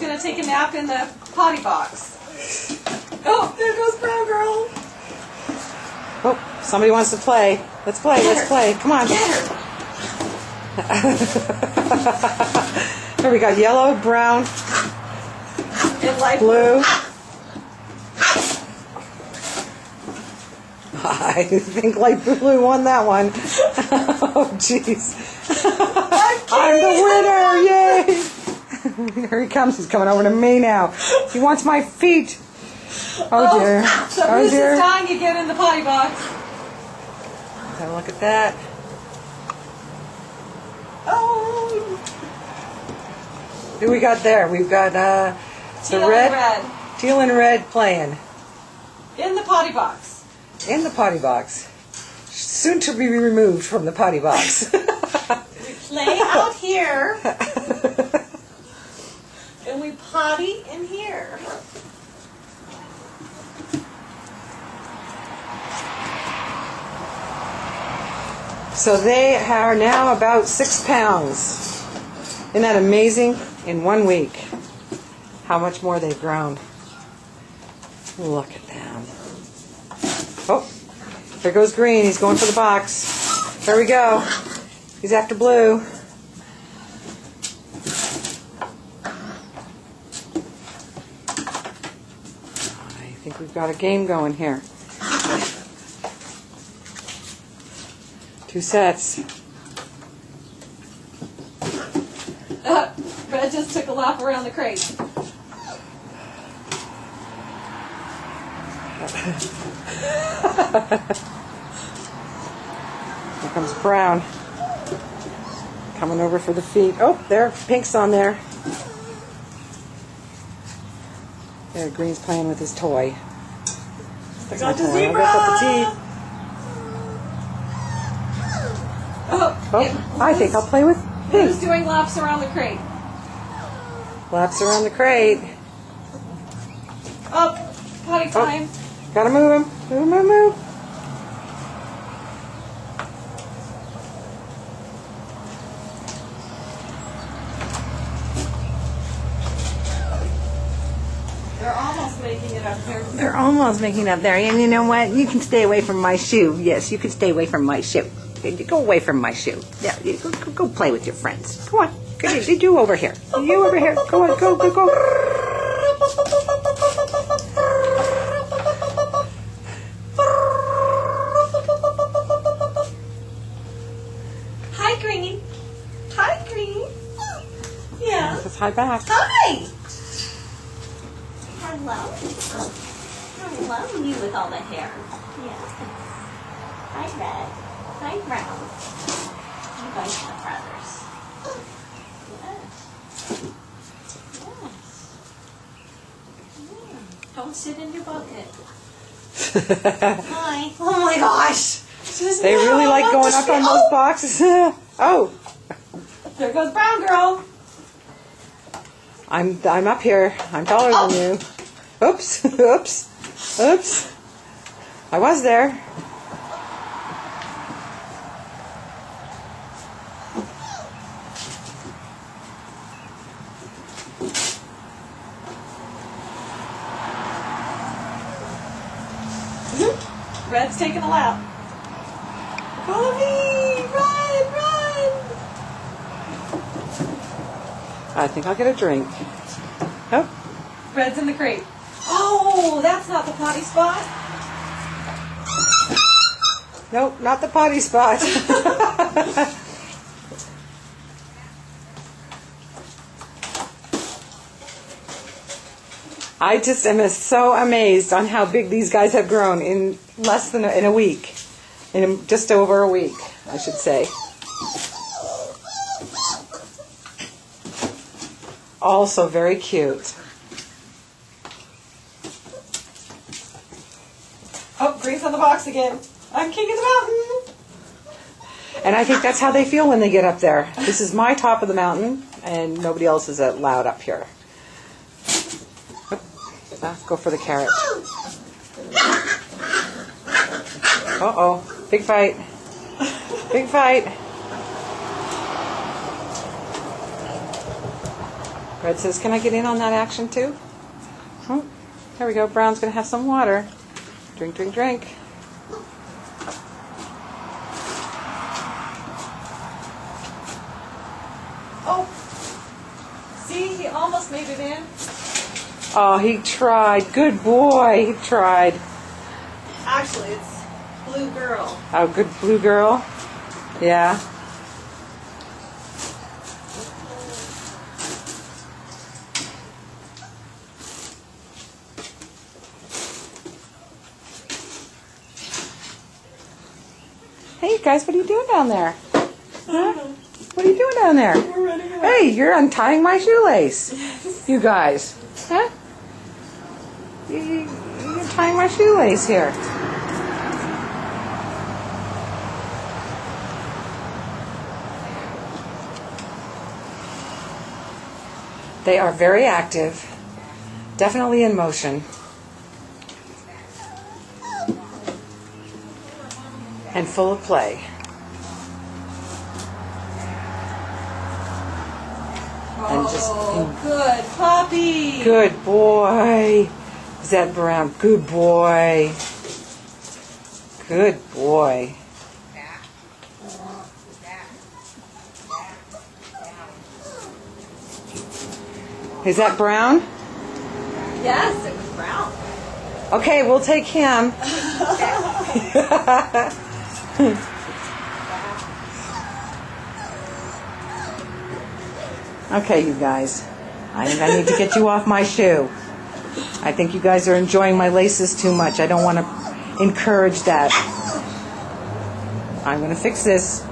going to take a nap in the potty box. Oh, there goes Brown Girl. Oh, somebody wants to play. Let's play. Get Let's her. play. Come on. Get her. Here we got yellow, brown, And light blue. I think light blue won that one. Oh, jeez. I'm the winner. Yay. Here he comes. He's coming over to me now. He wants my feet. Oh, dear. So Oh, this dear. is time you get in the potty box. Let's have a look at that. Oh. Who we got there? We've got the Teal red, and red. teal and red playing In the potty box. in the potty box. Soon to be removed from the potty box. We play out here. And we potty in here. So they are now about 6 pounds. Isn't that amazing? In 1 week. How much more they've grown. Look at them. Oh, there goes green. He's going for the box. There we go. He's after blue. I think we've got a game going here. 2 sets. Red just took a lap around the crate. Here comes brown. Coming over for the feet. Oh, there, pink's on there. There, green's playing with his toy. I got the Toy. zebra! I got the teeth. Oh, I think I'll play with Who's pink. doing laps around the crate? Laps around the crate. Oh, potty time. Gotta move him. Move, move, move. They're almost making it up there. They're almost making up there. And you know what? You can stay away from my shoe. Yes, you can stay away from my shoe. Go away from my shoe. Yeah, go play with your friends. Go on. You over here. You over here. Go on. Go, go, go. Hi, Green. Hi, Green. Yeah. Let's hide back. Hi. Hello. Hello, you with all the hair. Yeah. Hi, Red. Hi, Brown. You guys are brothers. Yes. Yes. Don't sit in your bucket. Hi. Oh my gosh. They really like going up on those boxes. Oh, There goes Brown Girl. I'm up here. I'm taller than you. Oops, oops, oops. I was there. Red's taking a lap. Follow me! Run! Run! I think I'll get a drink. Oh, Red's in the crate. Oh, that's not the potty spot. nope, not the potty spot. I just am so amazed on how big these guys have grown in less than in a week. In just over a week, I should say. Also very cute. Oh, Green's on the box again. I'm king of the mountain. And I think that's how they feel when they get up there. This is my top of the mountain, and nobody else is allowed up here. Let's go for the carrot. Uh-oh. Big fight. Big fight. Red says, can I get in on that action too? Oh, there we go. Brown's going to have some water. Drink, drink, drink. Oh, see, he almost made it in. Oh, he tried. Good boy. He tried. Actually, it's blue girl. Oh, good blue girl. Yeah. Hey, guys, what are you doing down there? Huh? What are you doing down there? We're running away. Hey, you're untying my shoelace. You guys. Huh? You're tying my shoelace here. They are very active, definitely in motion, and full of play. And just Good puppy. good boy. Is that Brown? Good boy. Good boy. Is that Brown? Yes, it was brown. Okay, we'll take him. Okay, you guys. I think I need to get you off my shoe. I think you guys are enjoying my laces too much. I don't want to encourage that. I'm going to fix this.